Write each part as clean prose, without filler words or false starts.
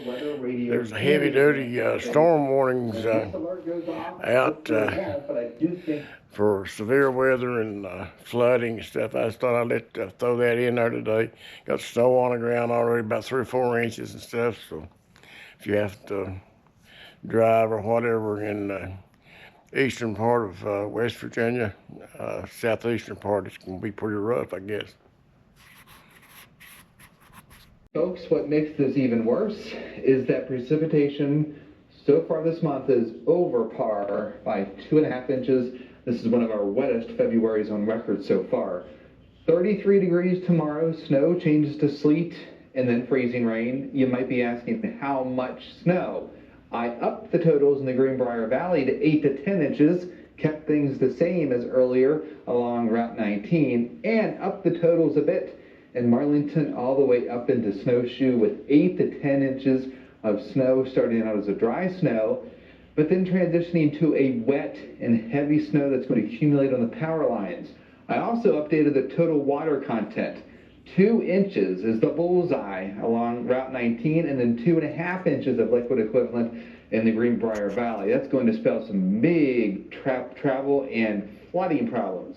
there's a heavy-duty storm warnings out for severe weather and flooding and stuff. I just thought I'd throw that in there today. Got snow on the ground already, about 3 or 4 inches and stuff. So if you have to drive or whatever in the eastern part of West Virginia, southeastern part, it's going to be pretty rough, I guess. Folks, what makes this even worse is that precipitation so far this month is over par by 2.5 inches. This is one of our wettest Februarys on record so far. 33 degrees tomorrow, snow changes to sleet, and then freezing rain. You might be asking, how much snow? I upped the totals in the Greenbrier Valley to 8 to 10 inches, kept things the same as earlier along Route 19, and upped the totals a bit in Marlington all the way up into Snowshoe with 8 to 10 inches of snow starting out as a dry snow, but then transitioning to a wet and heavy snow that's going to accumulate on the power lines. I also updated the total water content. 2 inches is the bullseye along Route 19, and then 2.5 inches of liquid equivalent in the Greenbrier Valley. That's going to spell some big travel and flooding problems.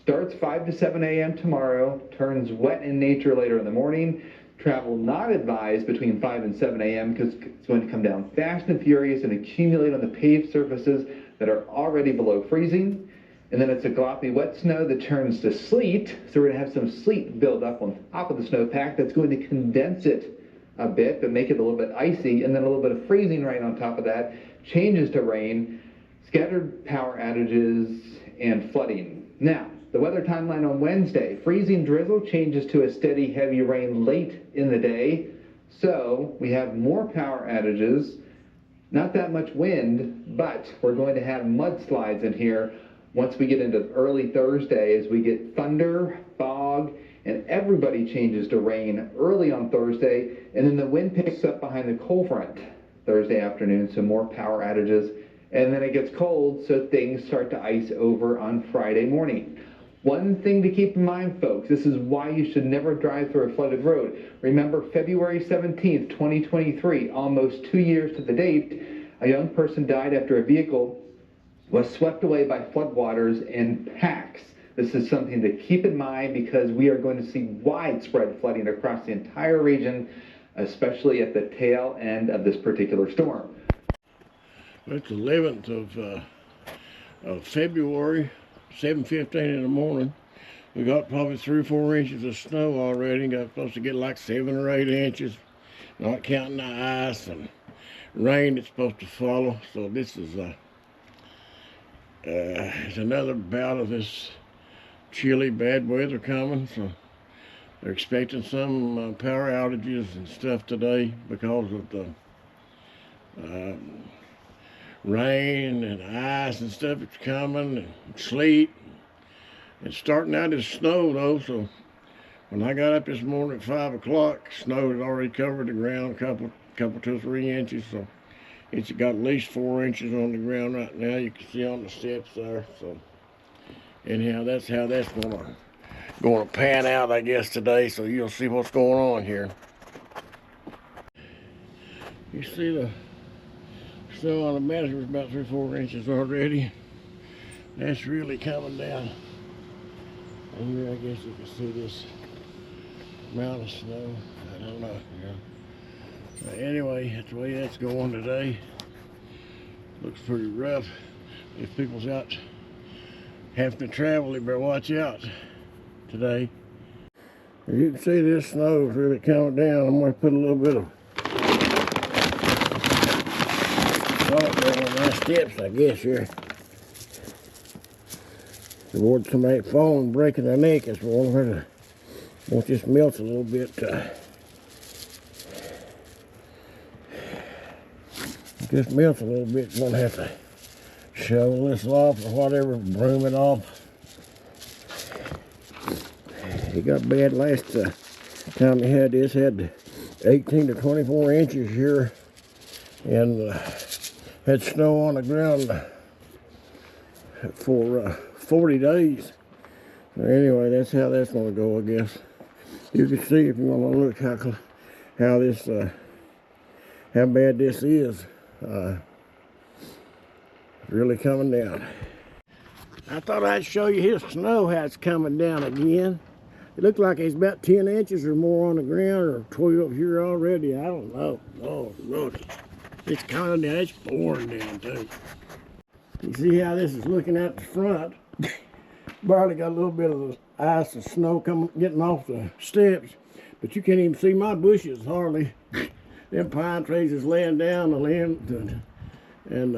Starts 5 to 7 a.m. tomorrow, turns wet in nature later in the morning. Travel not advised between 5 and 7 a.m. because it's going to come down fast and furious and accumulate on the paved surfaces that are already below freezing. And then it's a gloppy wet snow that turns to sleet. So we're going to have some sleet build up on top of the snowpack that's going to condense it a bit, but make it a little bit icy. And then a little bit of freezing rain on top of that changes to rain, scattered power outages, and flooding. Now, the weather timeline on Wednesday, freezing drizzle changes to a steady heavy rain late in the day. So we have more power outages, not that much wind, but we're going to have mudslides in here once we get into early Thursday as we get thunder, fog, and everybody changes to rain early on Thursday. And then the wind picks up behind the cold front Thursday afternoon, so more power outages. And then it gets cold, so things start to ice over on Friday morning. One thing to keep in mind, folks, this is why you should never drive through a flooded road. Remember February 17th, 2023, almost 2 years to the date, a young person died after a vehicle was swept away by floodwaters in packs. This is something to keep in mind because we are going to see widespread flooding across the entire region, especially at the tail end of this particular storm. It's the 11th of February. 7:15 in the morning. We got probably 3 or 4 inches of snow already. Got supposed to get like 7 or 8 inches, not counting the ice and rain that's supposed to follow. So this is it's another bout of this chilly bad weather coming. So they're expecting some power outages and stuff today because of the rain and ice and stuff that's coming, and sleet. It's starting out as snow though, so when I got up this morning at 5 o'clock, snow had already covered the ground, couple 2 or 3 inches, so it's got at least 4 inches on the ground right now. You can see on the steps there. So anyhow, that's how that's gonna pan out, I guess, today. So you'll see what's going on here. You see the snow on the mountain was about 3 or 4 inches already. That's really coming down. And here, I guess you can see this amount of snow. I don't know. But anyway, that's the way that's going today. Looks pretty rough. If people's out having to travel, they better watch out today. As you can see, this snow is really coming down. I'm going to put a little bit of salt down on my steps, I guess, here. To avoid somebody falling and breaking their neck. That's once this melts a little bit. If this melts a little bit, you're going to have to shovel this off or whatever, broom it off. It got bad last time we had this. Had 18 to 24 inches here, and had snow on the ground for 40 days. So anyway, that's how that's going to go, I guess. You can see if you want to look how how bad this is. Really coming down. I thought I'd show you his snow, how it's coming down again. It looks like it's about 10 inches or more on the ground, or 12 here already. I don't know. Oh, Lordy. It's coming down. It's pouring down, too. You see how this is looking at the front. Barely got a little bit of the ice and snow getting off the steps, but you can't even see my bushes hardly. Them pine trees is laying down the limbs and limbs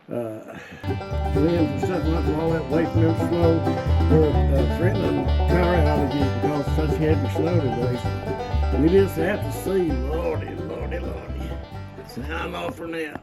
and stuff like all that way from them snow. They're threatening power outages because of such heavy snow today. We just have to see. Lordy, Lordy, Lordy. So I'm off for now.